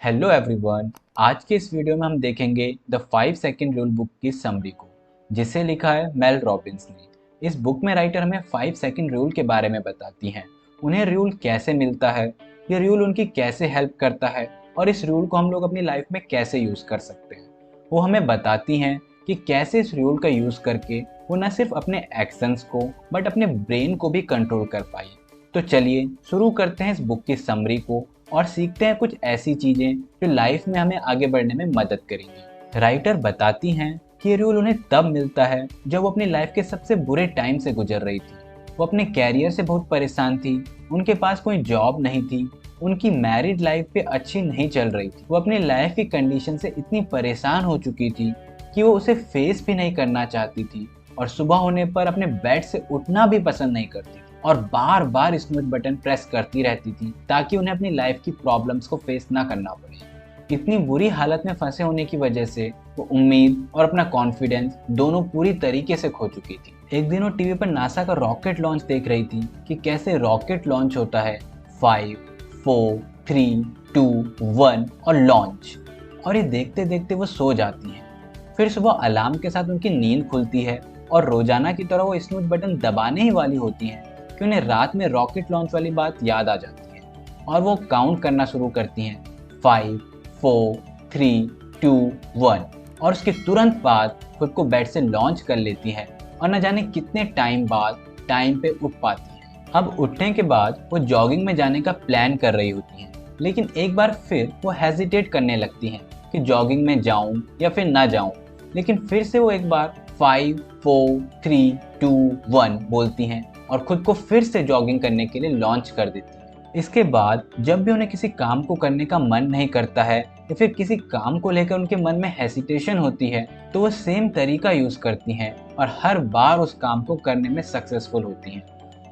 Hello everyone. आज के इस वीडियो में हम देखेंगे द 5 सेकंड रूल बुक की समरी को, जिसे लिखा है मेल रॉबिन्स ने। इस बुक में राइटर हमें 5 सेकंड रूल के बारे में बताती हैं, उन्हें रूल कैसे मिलता है, ये रूल उनकी कैसे हेल्प करता है और इस रूल को हम लोग अपनी लाइफ में कैसे यूज़ कर सकते हैं। वो हमें बताती हैं कि कैसे इस रूल का यूज़ करके वो न सिर्फ अपने एक्शंस को बट अपने ब्रेन को भी कंट्रोल कर पाई। तो चलिए शुरू करते हैं इस बुक की समरी को और सीखते हैं कुछ ऐसी चीजें जो लाइफ में हमें आगे बढ़ने में मदद करेंगी। राइटर बताती हैं कि ये रूल उन्हें तब मिलता है जब वो अपनी लाइफ के सबसे बुरे टाइम से गुजर रही थी। वो अपने कैरियर से बहुत परेशान थी, उनके पास कोई जॉब नहीं थी, उनकी मैरिड लाइफ भी अच्छी नहीं चल रही थी। वो अपनी लाइफ की कंडीशन से इतनी परेशान हो चुकी थी कि वो उसे फेस भी नहीं करना चाहती थी और सुबह होने पर अपने बेड से उठना भी पसंद नहीं करती थी और बार बार स्नूज बटन प्रेस करती रहती थी ताकि उन्हें अपनी लाइफ की प्रॉब्लम्स को फेस ना करना पड़े। इतनी बुरी हालत में फंसे होने की वजह से वो उम्मीद और अपना कॉन्फिडेंस दोनों पूरी तरीके से खो चुकी थी। एक दिन वो टीवी पर नासा का रॉकेट लॉन्च देख रही थी कि कैसे रॉकेट लॉन्च होता है 5, 4, 3, 2, 1 और लॉन्च। और ये देखते देखते वो सो जाती हैं। फिर सुबह अलार्म के साथ उनकी नींद खुलती है और रोजाना की तरह वो स्नूज बटन दबाने ही वाली होती हैं कि उन्हें रात में रॉकेट लॉन्च वाली बात याद आ जाती है और वो काउंट करना शुरू करती हैं 5, 4, 3, 2, 1 और उसके तुरंत बाद खुद को बेड से लॉन्च कर लेती हैं और न जाने कितने टाइम बाद टाइम पे उठ पाती हैं। अब उठने के बाद वो जॉगिंग में जाने का प्लान कर रही होती हैं, लेकिन एक बार फिर वो हेजिटेट करने लगती हैं कि जॉगिंग में जाऊं या फिर ना जाऊं। लेकिन फिर से वो एक बार 5, 4, 3, 2, 1 बोलती हैं और खुद को फिर से जॉगिंग करने के लिए लॉन्च कर देती हैं। इसके बाद जब भी उन्हें किसी काम को करने का मन नहीं करता है या फिर किसी काम को लेकर उनके मन में हेसिटेशन होती है तो वो सेम तरीका यूज करती हैं और हर बार उस काम को करने में सक्सेसफुल होती हैं।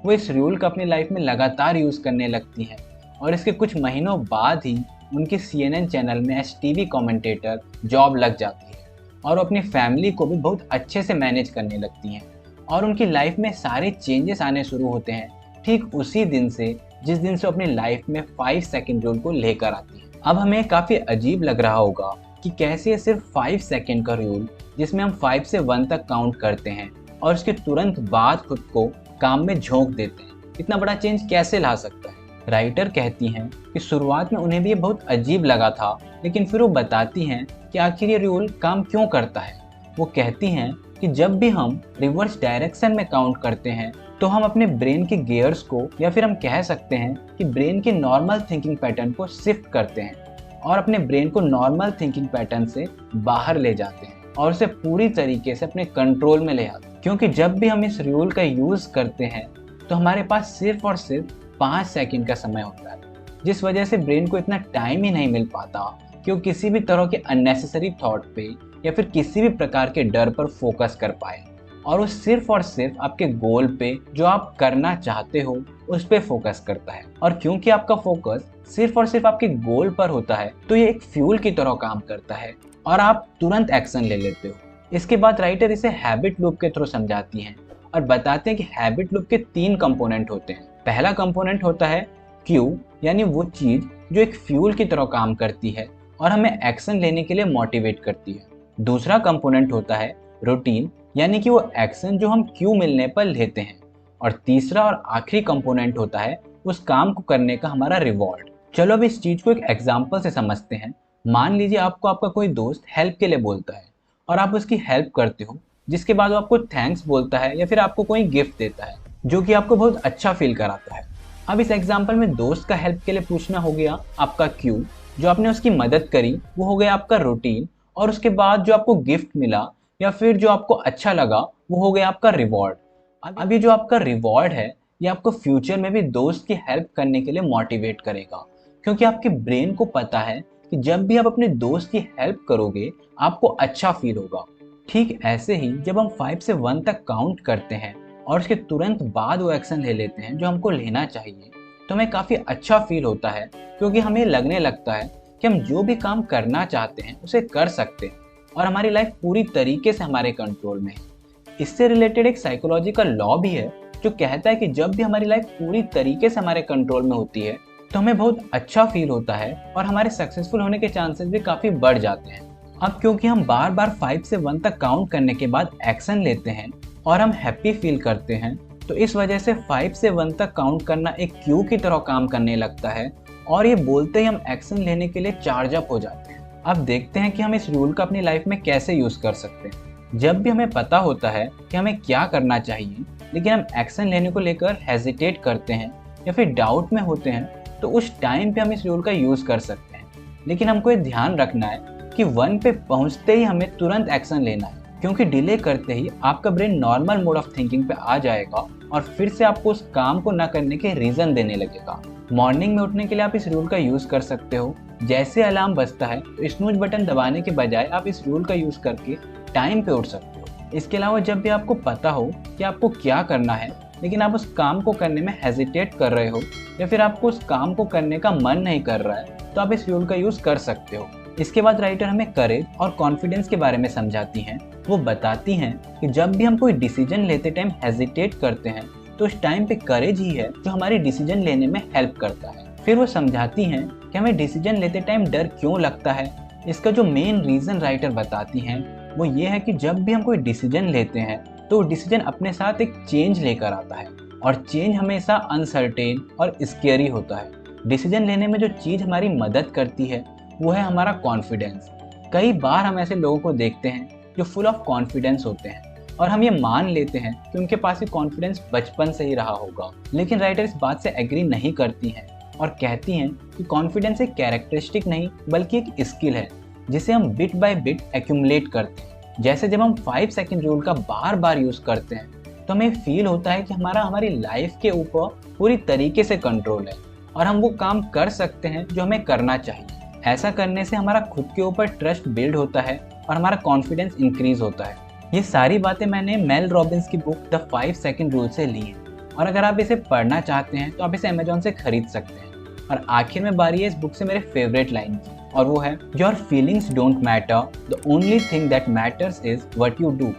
वो इस रूल को अपनी लाइफ में लगातार यूज करने लगती हैं और इसके कुछ महीनों बाद ही उनकी CNN चैनल में एज टीवी कमेंटेटर जॉब लग जाती है और वो अपनी फैमिली को भी बहुत अच्छे से मैनेज करने लगती हैं और उनकी लाइफ में सारे चेंजेस आने शुरू होते हैं ठीक उसी दिन से जिस दिन से अपनी लाइफ में 5 सेकंड रूल को लेकर आती है। अब हमें काफ़ी अजीब लग रहा होगा कि कैसे सिर्फ 5 सेकंड का रूल जिसमें हम 5 से 1 तक काउंट करते हैं और उसके तुरंत बाद खुद को काम में झोंक देते हैं, इतना बड़ा चेंज कैसे ला सकता है। राइटर कहती हैं कि शुरुआत में उन्हें भी ये बहुत अजीब लगा था, लेकिन फिर वो बताती हैं कि आखिर ये रूल काम क्यों करता है। वो कहती हैं कि जब भी हम रिवर्स डायरेक्शन में काउंट करते हैं तो हम अपने ब्रेन के गियर्स को या फिर हम कह सकते हैं कि ब्रेन के नॉर्मल थिंकिंग पैटर्न को शिफ्ट करते हैं और अपने ब्रेन को नॉर्मल थिंकिंग पैटर्न से बाहर ले जाते हैं और उसे पूरी तरीके से अपने कंट्रोल में ले आते हैं। क्योंकि जब भी हम इस रूल का यूज करते हैं तो हमारे पास सिर्फ और सिर्फ 5 सेकंड का समय होता है, जिस वजह से ब्रेन को इतना टाइम ही नहीं मिल पाता कि वो किसी भी तरह के अननेसेसरी थॉट पे या फिर किसी भी प्रकार के डर पर फोकस कर पाए और वो सिर्फ और सिर्फ आपके गोल पे जो आप करना चाहते हो उस पे फोकस करता है। और क्योंकि आपका फोकस सिर्फ और सिर्फ आपके गोल पर होता है तो ये एक फ्यूल की तरह काम करता है और आप तुरंत एक्शन ले लेते हो। इसके बाद राइटर इसे हैबिट लूप के थ्रू समझाती हैं और बताते हैं कि हैबिट लूप के 3 कंपोनेंट होते हैं। पहला कंपोनेंट होता है क्यू, यानी वो चीज जो एक फ्यूल की तरह काम करती है और हमें एक्शन लेने के लिए मोटिवेट करती है। दूसरा कंपोनेंट होता है रूटीन, यानी कि वो एक्शन जो हम क्यू मिलने पर लेते हैं। और तीसरा और आखिरी कंपोनेंट होता है उस काम को करने का हमारा रिवॉर्ड। चलो अब इस चीज को एक एग्जांपल से समझते हैं। मान लीजिए आपको आपका कोई दोस्त हेल्प के लिए बोलता है और आप उसकी हेल्प करते हो, जिसके बाद वो आपको थैंक्स बोलता है या फिर आपको कोई गिफ्ट देता है जो कि आपको बहुत अच्छा फील कराता है। अब इस एग्जाम्पल में दोस्त का हेल्प के लिए पूछना हो गया आपका क्यू, जो आपने उसकी मदद करी वो हो गया आपका रूटीन, और उसके बाद जो आपको गिफ्ट मिला या फिर जो आपको अच्छा लगा वो हो गया आपका रिवॉर्ड। अब ये जो आपका रिवॉर्ड है ये आपको फ्यूचर में भी दोस्त की हेल्प करने के लिए मोटिवेट करेगा, क्योंकि आपके ब्रेन को पता है कि जब भी आप अपने दोस्त की हेल्प करोगे आपको अच्छा फील होगा। ठीक ऐसे ही जब हम 5 से 1 तक काउंट करते हैं और उसके तुरंत बाद वो एक्शन ले लेते हैं जो हमको लेना चाहिए तो हमें काफ़ी अच्छा फील होता है, क्योंकि हमें लगने लगता है कि हम जो भी काम करना चाहते हैं उसे कर सकते हैं और हमारी लाइफ पूरी तरीके से हमारे कंट्रोल में है। इससे रिलेटेड एक साइकोलॉजिकल लॉ भी है जो कहता है कि जब भी हमारी लाइफ पूरी तरीके से हमारे कंट्रोल में होती है तो हमें बहुत अच्छा फील होता है और हमारे सक्सेसफुल होने के चांसेस भी काफ़ी बढ़ जाते हैं। अब क्योंकि हम बार बार 5 से 1 तक काउंट करने के बाद एक्शन लेते हैं और हम हैप्पी फील करते हैं, तो इस वजह से 5 से 1 तक काउंट करना एक क्यू की तरह काम करने लगता है और ये बोलते ही हम एक्शन लेने के लिए चार्ज अप हो जाते हैं। अब देखते हैं कि हम इस रूल को अपनी लाइफ में कैसे यूज़ कर सकते हैं। जब भी हमें पता होता है कि हमें क्या करना चाहिए लेकिन हम एक्शन लेने को लेकर हेजिटेट करते हैं या फिर डाउट में होते हैं, तो उस टाइम पे हम इस रूल का यूज़ कर सकते हैं। लेकिन हमको ये ध्यान रखना है कि 1 पे पहुंचते ही हमें तुरंत एक्शन लेना है, क्योंकि डिले करते ही आपका brain normal mode of thinking पे आ जाएगा और फिर से आपको उस काम को ना करने के रीज़न देने लगेगा। मॉर्निंग में उठने के लिए आप इस रूल का यूज़ कर सकते हो। जैसे अलार्म बजता है तो स्नूज बटन दबाने के बजाय आप इस रूल का यूज़ करके टाइम पे उठ सकते हो। इसके अलावा जब भी आपको पता हो कि आपको क्या करना है लेकिन आप उस काम को करने में हेजिटेट कर रहे हो या फिर आपको उस काम को करने का मन नहीं कर रहा है, तो आप इस रूल का यूज़ कर सकते हो। इसके बाद राइटर हमें करेज और कॉन्फिडेंस के बारे में समझाती हैं। वो बताती हैं कि जब भी हम कोई डिसीजन लेते टाइम हेजिटेट करते हैं तो उस टाइम पे करेज ही है जो हमारी डिसीजन लेने में हेल्प करता है। फिर वो समझाती हैं कि हमें डिसीजन लेते टाइम डर क्यों लगता है। इसका जो मेन रीज़न राइटर बताती हैं वो ये है कि जब भी हम कोई डिसीजन लेते हैं तो डिसीजन अपने साथ एक चेंज लेकर आता है और चेंज हमेशा अनसर्टेन और स्केरी होता है। डिसीजन लेने में जो चीज़ हमारी मदद करती है वो है हमारा कॉन्फिडेंस। कई बार हम ऐसे लोगों को देखते हैं जो फुल ऑफ कॉन्फिडेंस होते हैं और हम ये मान लेते हैं कि उनके पास ये कॉन्फिडेंस बचपन से ही रहा होगा। लेकिन राइटर इस बात से एग्री नहीं करती हैं और कहती हैं कि कॉन्फिडेंस एक कैरेक्टरिस्टिक नहीं बल्कि एक स्किल है जिसे हम बिट बाय बिट एक्यूमुलेट करते हैं। जैसे जब हम 5 सेकंड रूल का बार बार यूज़ करते हैं तो हमें फील होता है कि हमारी लाइफ के ऊपर पूरी तरीके से कंट्रोल है और हम वो काम कर सकते हैं जो हमें करना चाहिए। ऐसा करने से हमारा खुद के ऊपर ट्रस्ट बिल्ड होता है और हमारा कॉन्फिडेंस इंक्रीज होता है। ये सारी बातें मैंने मेल रॉबिन्स की बुक द 5 सेकंड रूल से ली हैं और अगर आप इसे पढ़ना चाहते हैं तो आप इसे अमेजोन से खरीद सकते हैं। और आखिर में बारी है इस बुक से मेरे फेवरेट लाइन की, और वो है, your feelings don't matter, the only thing that matters is what you do.